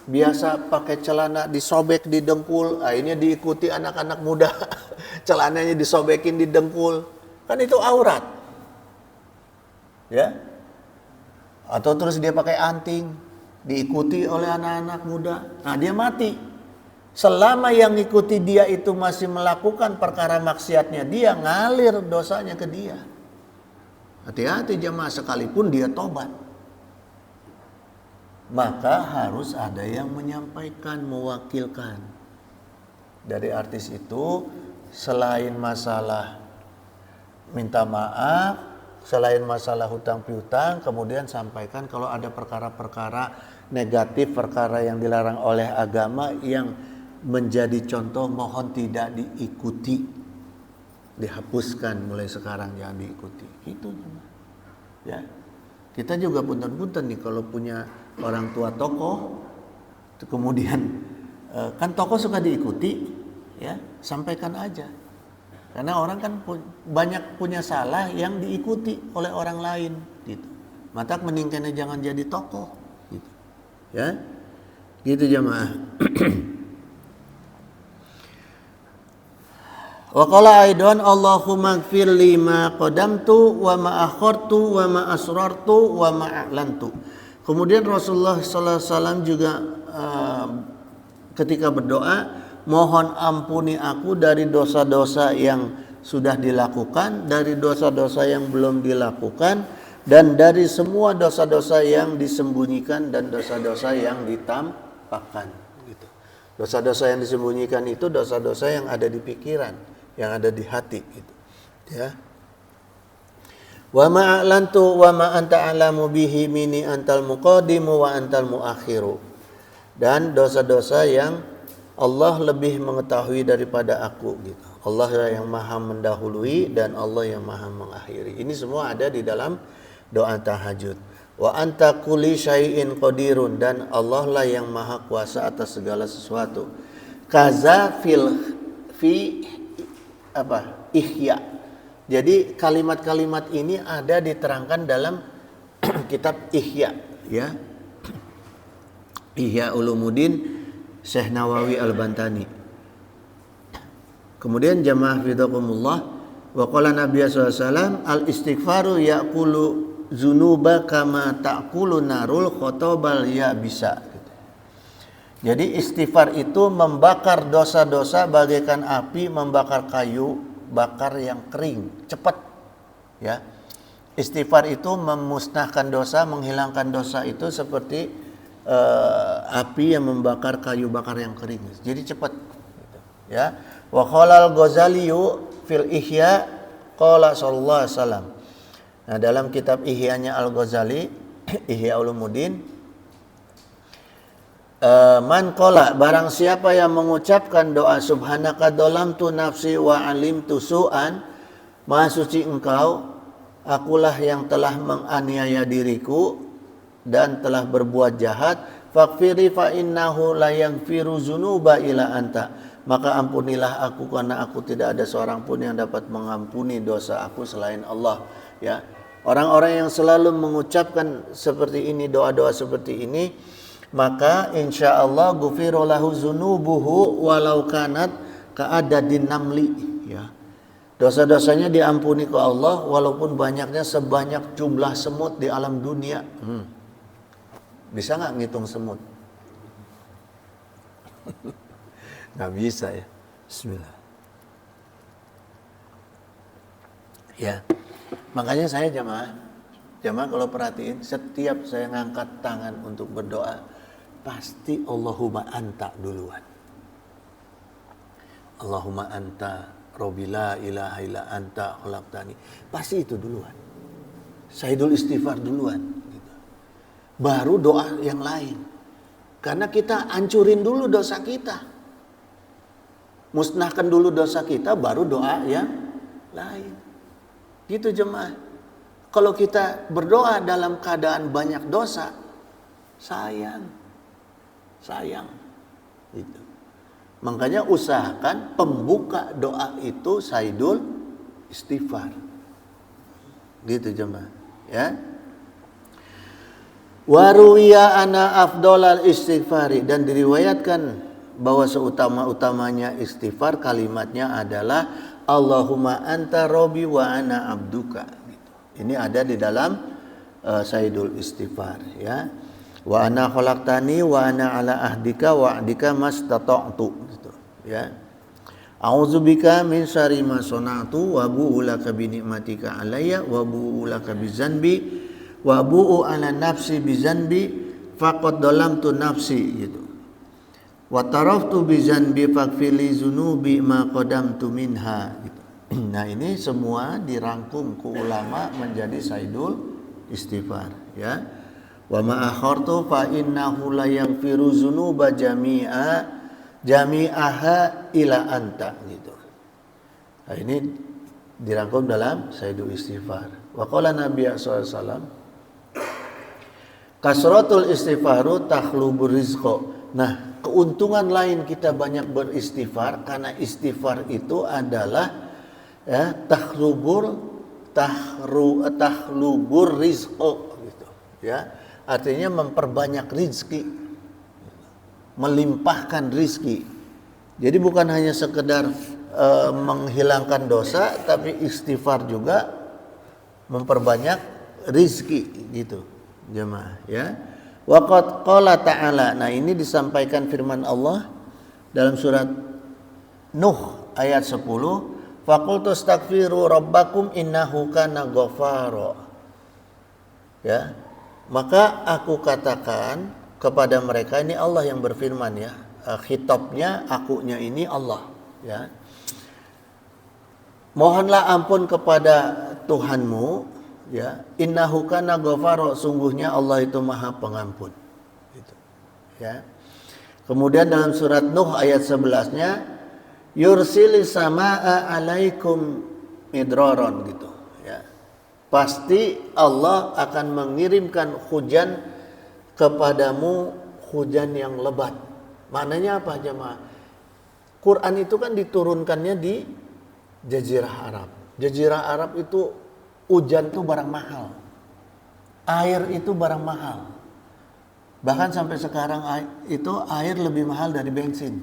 biasa pakai celana disobek di dengkul, akhirnya diikuti anak-anak muda, celananya disobekin di dengkul, kan itu aurat, ya. Atau terus dia pakai anting, diikuti oleh anak-anak muda, nah dia mati. Selama yang ngikuti dia itu masih melakukan perkara maksiatnya, dia ngalir dosanya ke dia. Hati-hati jemaah, sekalipun dia tobat. Maka harus ada yang menyampaikan, mewakilkan. Dari artis itu, selain masalah minta maaf, selain masalah hutang piutang, kemudian sampaikan kalau ada perkara-perkara negatif, perkara yang dilarang oleh agama yang menjadi contoh, mohon tidak diikuti, dihapuskan mulai sekarang, jangan diikuti. Itu ya. Kita juga punten-punten nih kalau punya orang tua tokoh, kemudian kan tokoh suka diikuti, ya sampaikan aja. Karena orang kan banyak punya salah yang diikuti oleh orang lain, gitu. Maka meningkatnya jangan jadi tokoh, gitu. Ya, gitu jemaah. Wa qala aidan Allahumma ighfir li ma qadamtu wa ma akhartu wa ma asrartu wa ma a'lantu. Kemudian Rasulullah sallallahu alaihi wasallam juga ketika berdoa, mohon ampuni aku dari dosa-dosa yang sudah dilakukan, dari dosa-dosa yang belum dilakukan, dan dari semua dosa-dosa yang disembunyikan dan dosa-dosa yang ditampakkan, gitu. Dosa-dosa yang disembunyikan itu dosa-dosa yang ada di pikiran, yang ada di hati, gitu, ya. Wa ma'alantu wa ma anta alamu bihi mini antal muqaddimu wa antal muakhiru. Dan dosa-dosa yang Allah lebih mengetahui daripada aku, gitu. Allah yang maha mendahului dan Allah yang maha mengakhiri. Ini semua ada di dalam doa tahajud. Wa anta kulli syai'in qadirun, dan Allah lah yang maha kuasa atas segala sesuatu. Kaza Ihya. Jadi kalimat-kalimat ini ada diterangkan dalam kitab Ihya, ya. Ihya Ulumuddin Syekh Nawawi Al-Bantani. Kemudian jamaah fidakumullah, wa qala Nabi sallallahu alaihi wasallam al-istighfaru yaqulu zunuba kama ta'kulu narul khotobal ya bisa. Jadi istighfar itu membakar dosa-dosa bagaikan api membakar kayu bakar yang kering, cepat. Ya. Istighfar itu memusnahkan dosa, menghilangkan dosa itu seperti api yang membakar kayu bakar yang kering. Jadi cepat. Ya. Wa qala al-Ghazali fil Ihya qala sallallahu alaihi wasallam. Nah, dalam kitab Ihya-nya Al-Ghazali, Ihya Ulumuddin, man qala, barang siapa yang mengucapkan doa subhanaka dolamtu nafsi wa alimtu su'an, maha suci engkau, akulah yang telah menganiaya diriku dan telah berbuat jahat, faghfiri fa innahu la yaghfiru dzunuba illa anta, maka ampunilah aku karena aku tidak ada seorang pun yang dapat mengampuni dosa aku selain Allah. Ya, orang-orang yang selalu mengucapkan seperti ini, doa-doa seperti ini, maka insya Allah gufiru lahu zunubuhu walau kanat ka'adadin namli. Ya, dosa-dosanya diampuni ke Allah walaupun banyaknya sebanyak jumlah semut di alam dunia. Bisa nggak ngitung semut? Nggak bisa ya. Bismillah. Ya, makanya saya jamaah kalau perhatiin, setiap saya ngangkat tangan untuk berdoa, pasti Allahumma anta duluan. Allahumma anta Rabbi la ilaha illa anta khalaqtani. Pasti itu duluan. Sayyidul istighfar duluan. Gitu. Baru doa yang lain. Karena kita hancurin dulu dosa kita. Musnahkan dulu dosa kita, baru doa yang lain. Gitu jemaah. Kalau kita berdoa dalam keadaan banyak dosa, sayang. Gitu. Makanya usahakan pembuka doa itu sayyidul istighfar. Gitu jemaah, ya. Waruwiya ana afdolal istighfari, dan diriwayatkan bahwa seutama-utamanya istighfar kalimatnya adalah Allahumma anta Rabbi wa ana abduka. Gitu. Ini ada di dalam sayyidul istighfar, ya. Wa ana khalaqtani wa ana ala ahdika wa ahdika mastata'tu, gitu, ya. A'udzubika min syarri ma sana'tu wa bu'u laka bi ni'matika alayya wa bu'u laka bi zanbi wa bu'u ala nafsi bi zanbi faqad dalamtu nafsi, gitu. Wa taraftu bi zanbi faghfirli dzunubi ma qadamtu minha, gitu. Nah, ini semua dirangkum ke ulama menjadi sayyidul istighfar, ya. Wa ma akhartu fa innahu la yaghfiru dzunuba jami'aha ila anta, gitu. Nah, ini dirangkum dalam sayyidul istighfar. Wa qala Nabi sallallahu alaihi wasallam kasratul istighfaru takhlubur rizqa. Nah, keuntungan lain kita banyak beristighfar karena istighfar itu adalah ya takhlubur rizqa, gitu, ya. Artinya memperbanyak rizki, melimpahkan rizki. Jadi bukan hanya sekedar menghilangkan dosa, tapi istighfar juga memperbanyak rizki, gitu jemaah, ya. Waqad qala ta'ala. Nah, ini disampaikan firman Allah dalam surat Nuh ayat 10, faqultu astaghfiru rabbakum innahu kana ghafara. Ya. Maka aku katakan kepada mereka, ini Allah yang berfirman, ya. Khitabnya, akunya ini Allah, ya. Mohonlah ampun kepada Tuhanmu, ya. Innahu kana ghafara, sungguhnya Allah itu Maha Pengampun. Gitu. Ya. Kemudian dalam surat Nuh ayat 11-nya, yursilis samaa alaikum midraron, gitu. Pasti Allah akan mengirimkan hujan kepadamu, hujan yang lebat. Maknanya apa jemaah? Quran itu kan diturunkannya di Jazirah Arab. Jazirah Arab itu hujan itu barang mahal. Air itu barang mahal. Bahkan sampai sekarang itu air lebih mahal dari bensin.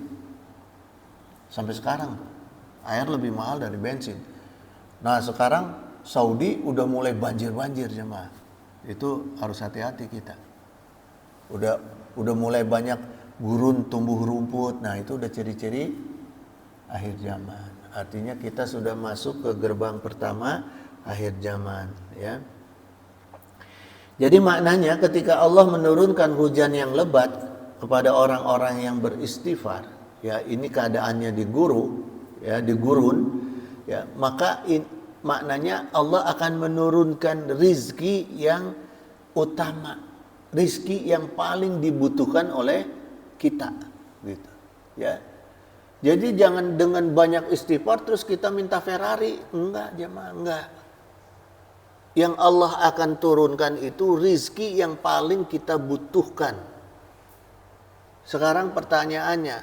Sampai sekarang air lebih mahal dari bensin. Nah sekarang Saudi udah mulai banjir-banjir jemaah. Itu harus hati-hati kita. Udah mulai banyak gurun tumbuh rumput. Nah itu udah ciri-ciri akhir zaman. Artinya kita sudah masuk ke gerbang pertama akhir zaman, ya. Jadi maknanya ketika Allah menurunkan hujan yang lebat kepada orang-orang yang beristighfar, ya ini keadaannya digurun, ya maka maknanya Allah akan menurunkan rizki yang utama, rizki yang paling dibutuhkan oleh kita, gitu, ya. Jadi jangan dengan banyak istighfar terus kita minta Ferrari, enggak jemaah, enggak. Yang Allah akan turunkan itu rizki yang paling kita butuhkan. Sekarang pertanyaannya,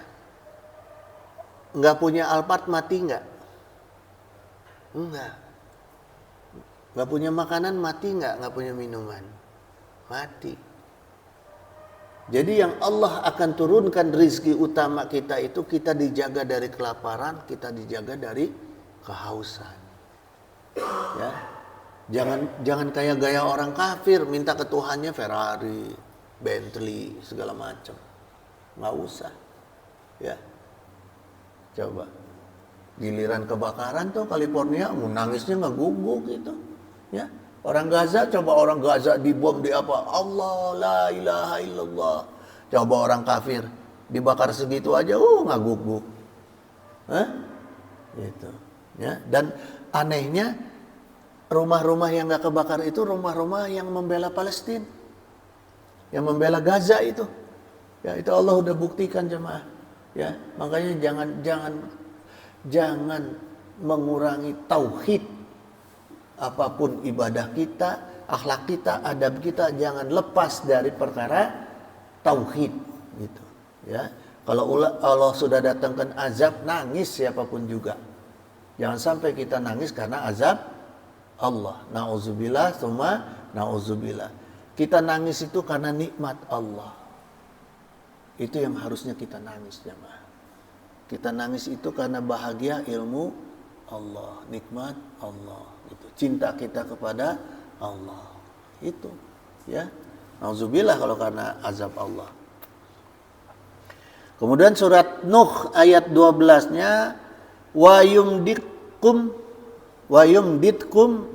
enggak punya Alphard mati enggak? Enggak. Enggak punya makanan mati enggak? Enggak punya minuman mati. Jadi yang Allah akan turunkan rizki utama kita itu kita dijaga dari kelaparan, kita dijaga dari kehausan. Ya. Jangan kayak gaya orang kafir minta ke Tuhannya Ferrari, Bentley, segala macam. Nggak usah. Ya. Coba. Giliran kebakaran tuh California, nangisnya nggak guguk gitu. Ya. Orang Gaza, coba orang Gaza dibom di apa? Allah, la ilaha illallah. Coba orang kafir dibakar segitu aja, nggak guguk. Gitu. Ya. Dan anehnya rumah-rumah yang nggak kebakar itu rumah-rumah yang membela Palestina, yang membela Gaza itu. Ya itu Allah udah buktikan jemaah. Ya makanya jangan mengurangi tauhid. Apapun ibadah kita, akhlak kita, adab kita jangan lepas dari perkara tauhid gitu, ya. Kalau Allah sudah datangkan azab, nangis siapapun juga. Jangan sampai kita nangis karena azab Allah. Nauzubillah, tsumma nauzubillah. Kita nangis itu karena nikmat Allah. Itu yang harusnya kita nangis, jemaah. Kita nangis itu karena bahagia ilmu Allah, nikmat Allah. Itu cinta kita kepada Allah itu, ya. Nauzubillah kalau karena azab Allah. Kemudian surat Nuh ayat 12-nya wa yumditkum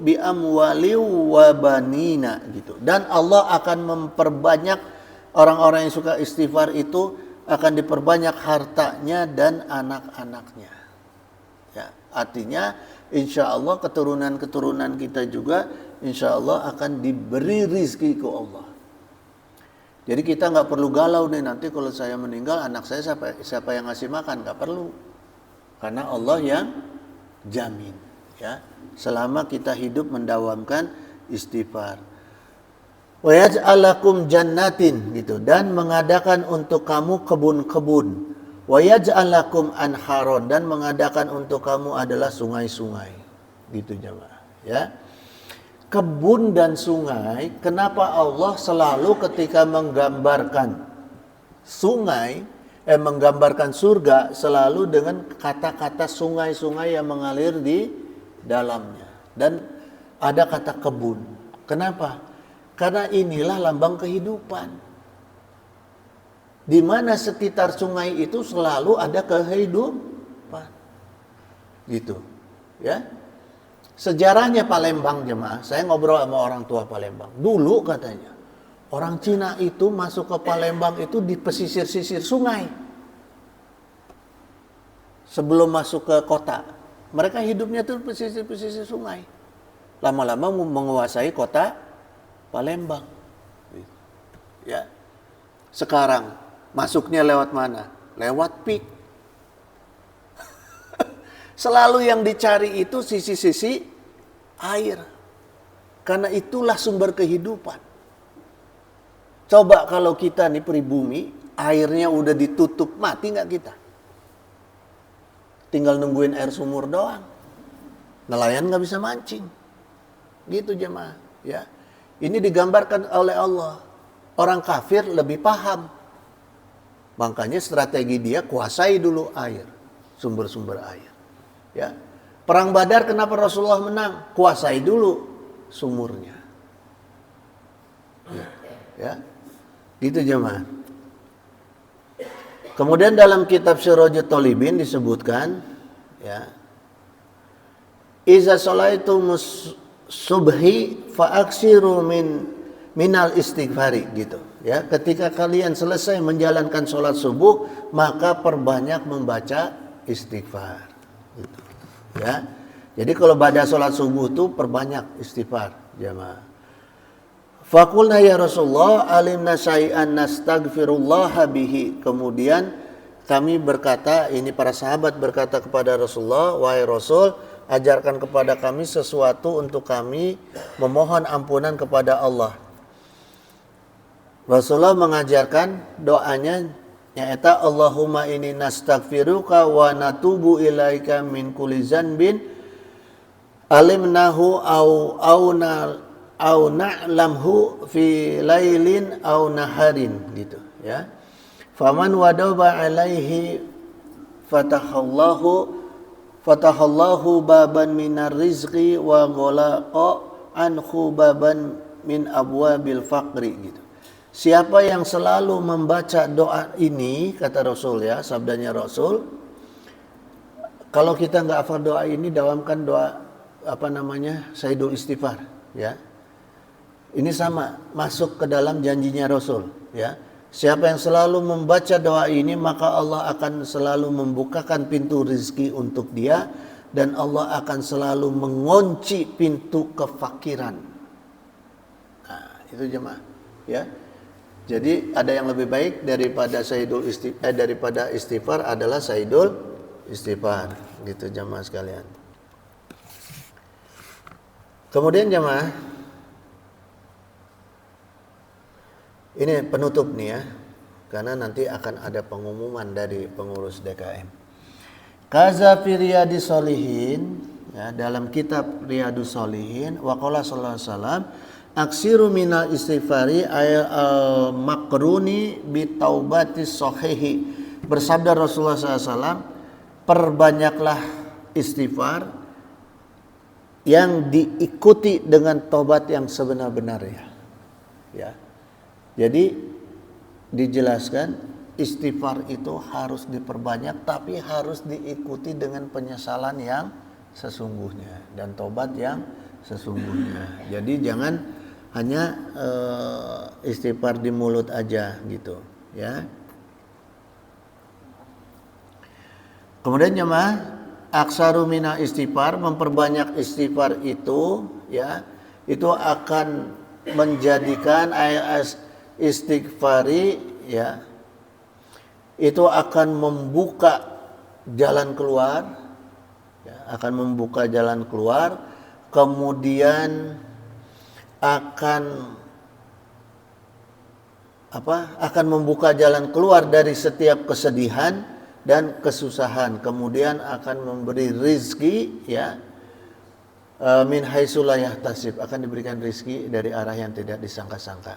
bi amwali wa banina gitu. Dan Allah akan memperbanyak orang-orang yang suka istighfar itu akan diperbanyak hartanya dan anak-anaknya. Ya, artinya insya Allah keturunan-keturunan kita juga insya Allah akan diberi rizki ke Allah. Jadi kita nggak perlu galau nih nanti kalau saya meninggal anak saya siapa yang ngasih makan, nggak perlu. Karena Allah yang jamin, ya. Selama kita hidup mendawamkan istighfar. Wa yaj'al lakum jannatin gitu, dan mengadakan untuk kamu kebun-kebun. Wa yaj'al lakum anharon, dan mengadakan untuk kamu adalah sungai-sungai. Gitu jemaah, ya. Kebun dan sungai, kenapa Allah selalu ketika menggambarkan sungai, menggambarkan surga selalu dengan kata-kata sungai-sungai yang mengalir di dalamnya. Dan ada kata kebun. Kenapa? Karena inilah lambang kehidupan. Di mana sekitar sungai itu selalu ada kehidupan. Gitu. Ya. Sejarahnya Palembang jemaah, saya ngobrol sama orang tua Palembang. Dulu katanya, orang Cina itu masuk ke Palembang itu di pesisir-sisir sungai. Sebelum masuk ke kota. Mereka hidupnya tuh pesisir-pesisir sungai. Lama-lama menguasai kota Palembang. Ya. Sekarang masuknya lewat mana? Lewat pik. Selalu yang dicari itu sisi-sisi air. Karena itulah sumber kehidupan. Coba kalau kita nih pribumi, airnya udah ditutup, mati nggak kita? Tinggal nungguin air sumur doang. Nelayan nggak bisa mancing. Gitu jemaah. Ya. Ini digambarkan oleh Allah. Orang kafir lebih paham. Makanya strategi dia kuasai dulu air, sumber-sumber air. Ya. Perang Badar kenapa Rasulullah menang? Kuasai dulu sumurnya. Ya. Gitu jemaah. Kemudian dalam kitab Sirajut Thalibin disebutkan ya. Iza sholaitus subhi fa'aksiru minal istighfari gitu ya. Ketika kalian selesai menjalankan sholat subuh, maka perbanyak membaca istighfar gitu. Ya. Jadi kalau pada sholat subuh itu perbanyak istighfar jemaah. Faqulna ya Rasulullah alimna syai'an nastaghfirullah bihi. Kemudian kami berkata, ini para sahabat berkata kepada Rasulullah, wahai Rasul, ajarkan kepada kami sesuatu untuk kami memohon ampunan kepada Allah. Rasulullah mengajarkan doanya yaitu Allahumma inni nastaghfiruka wa natubu ilaika min kulli zanbin alimnahu au na'lamhu fi lailin au naharin gitu ya. Faman wadaba alaihi fatahallahu baban minar rizqi wa ghalaqa anhu baban min abwabil faqri gitu. Siapa yang selalu membaca doa ini, kata Rasul ya, sabdanya Rasul, kalau kita nggak hafal doa ini, dawamkan doa Sayyidul Istighfar ya. Ini sama, masuk ke dalam janjinya Rasul ya. Siapa yang selalu membaca doa ini, maka Allah akan selalu membukakan pintu rezeki untuk dia, dan Allah akan selalu mengunci pintu kefakiran. Nah, itu jemaah ya. Jadi ada yang lebih baik daripada daripada istighfar adalah Sayyidul Istighfar gitu jemaah sekalian. Kemudian jemaah, ini penutup nih ya, karena nanti akan ada pengumuman dari pengurus DKM. Kaza fi Riyadis Shalihin ya, dalam kitab Riyadus Shalihin waqala sallallahu alaihi wasallam aksiru minal istighfari ayat makruni bitaubatis sohehi. Bersabda Rasulullah SAW, perbanyaklah istighfar yang diikuti dengan tobat yang sebenar-benarnya. Ya. Jadi dijelaskan istighfar itu harus diperbanyak, tapi harus diikuti dengan penyesalan yang sesungguhnya dan tobat yang sesungguhnya. Jadi jangan hanya istighfar di mulut aja gitu ya. Kemudian jemaah, aksaru mina istighfar, memperbanyak istighfar itu ya, itu akan menjadikan ayat istighfari ya, itu akan membuka jalan keluar ya, akan membuka jalan keluar, kemudian akan membuka jalan keluar dari setiap kesedihan dan kesusahan, kemudian akan memberi rizki ya, min haitsu la yahtasib, akan diberikan rizki dari arah yang tidak disangka-sangka.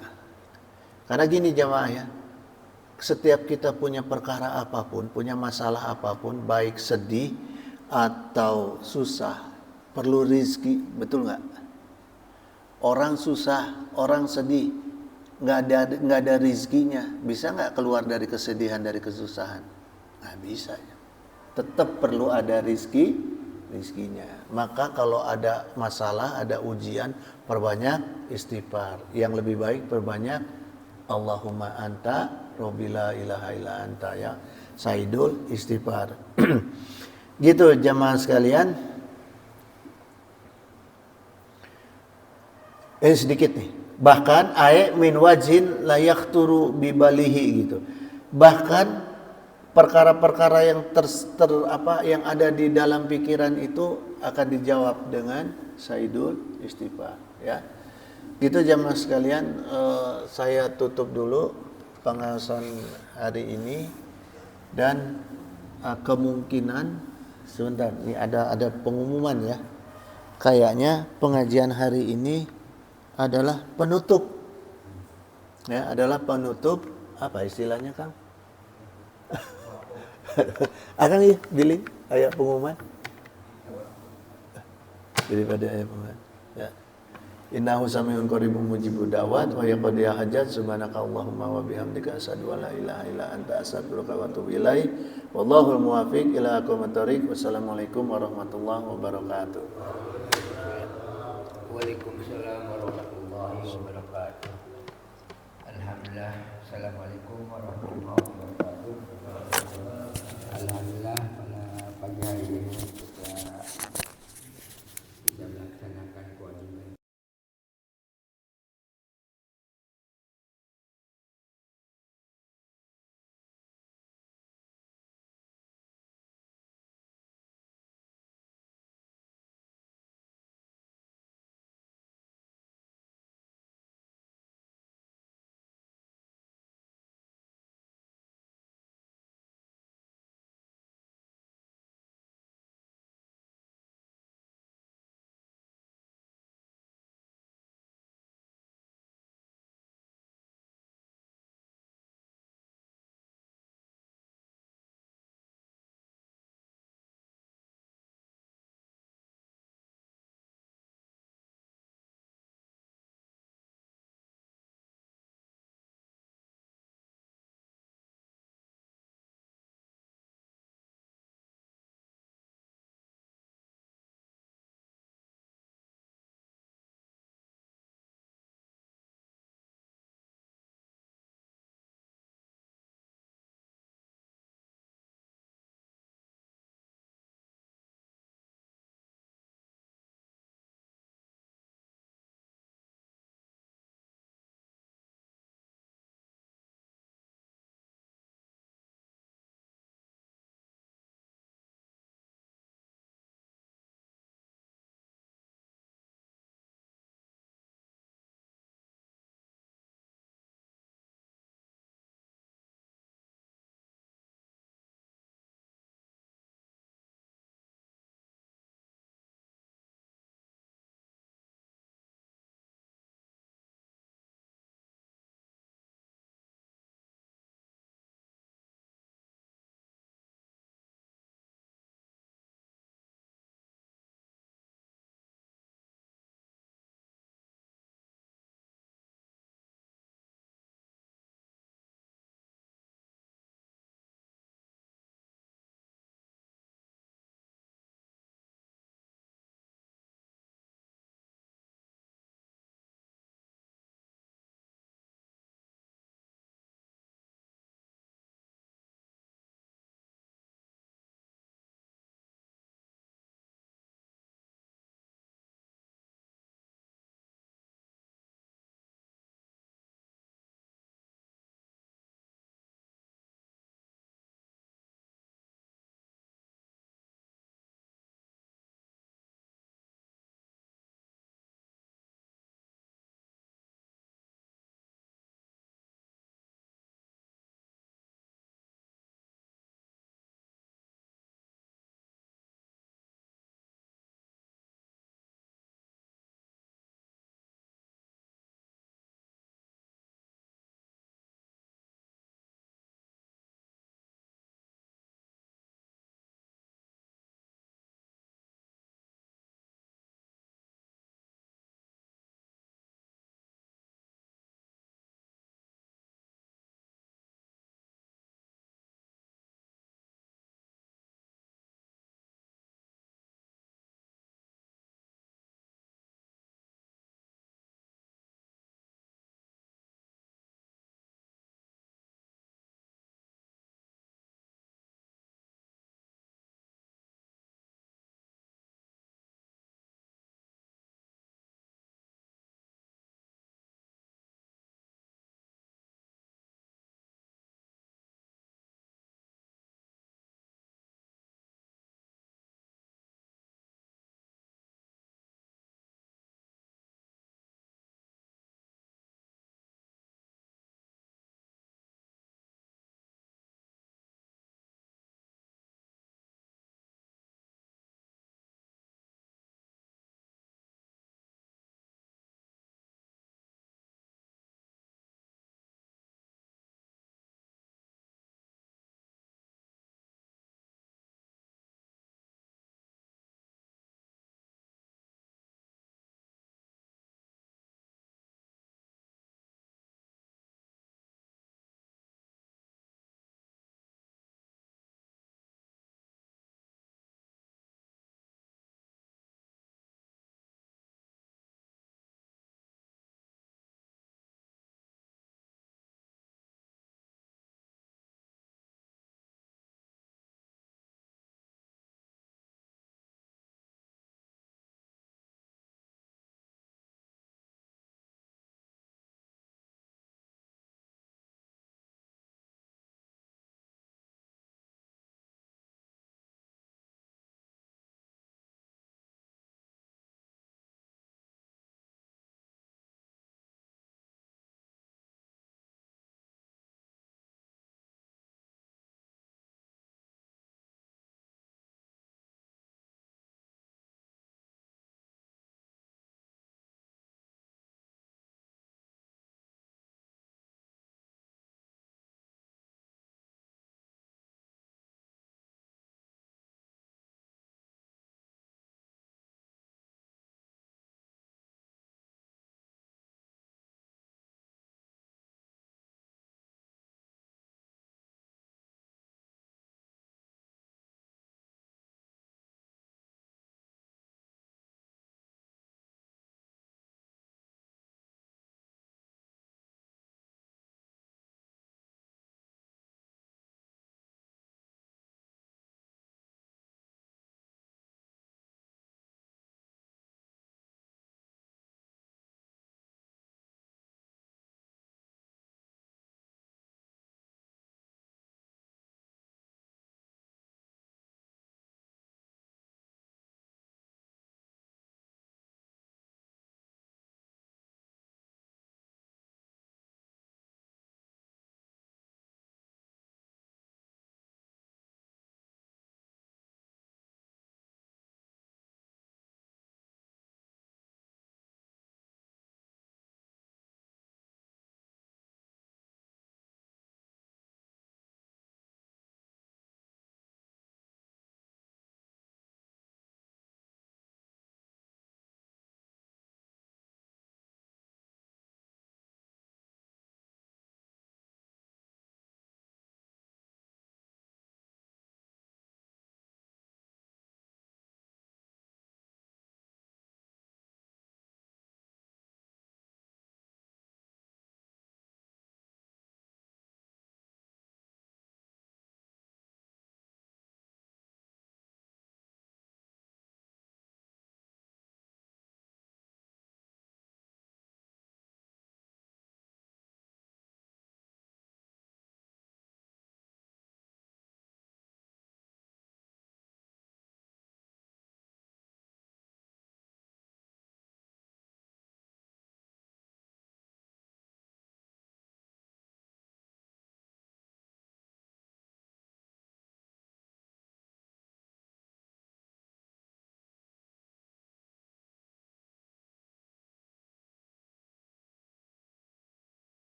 Karena gini jemaah ya, setiap kita punya perkara apapun, punya masalah apapun, baik sedih atau susah, perlu rizki, betul nggak? Orang susah, orang sedih, nggak ada rizkinya, bisa nggak keluar dari kesedihan, dari kesusahan? Nggak bisa. Tetap perlu ada rizkinya. Maka kalau ada masalah, ada ujian, perbanyak istighfar. Yang lebih baik perbanyak Allahumma anta rabbi la ilaha illa anta ya, Sayyidul Istighfar. Gitu jemaah sekalian. Ini sedikit nih. Bahkan ayat min wajhin la yakturu bibalihi gitu. Bahkan perkara-perkara yang yang ada di dalam pikiran itu akan dijawab dengan Sayyidul Istighfar ya. Gitu jemaah sekalian, saya tutup dulu pengawasan hari ini, dan kemungkinan sebentar ini ada pengumuman ya. Kayaknya pengajian hari ini adalah penutup ya adalah penutup apa istilahnya Kang? Akan ya billing ayat pengumuman daripada ayat pengumuman ya. Innahu samiun qaribun mujibud da'wat wa yaqdi hajat subhanaka allahumma wa bihamdika asyhadu an la ilaha illa anta astaghfiruka wa atubu ilaik. Wallahul muwaffiq ila aqwamit thoriq. Wassalamualaikum warahmatullahi wabarakatuh. Waalaikumsalam warahmatullahi wabarakatuh. Alhamdulillah. Assalamualaikum warahmatullahi wabarakatuh. Alhamdulillah pada pagi hari ini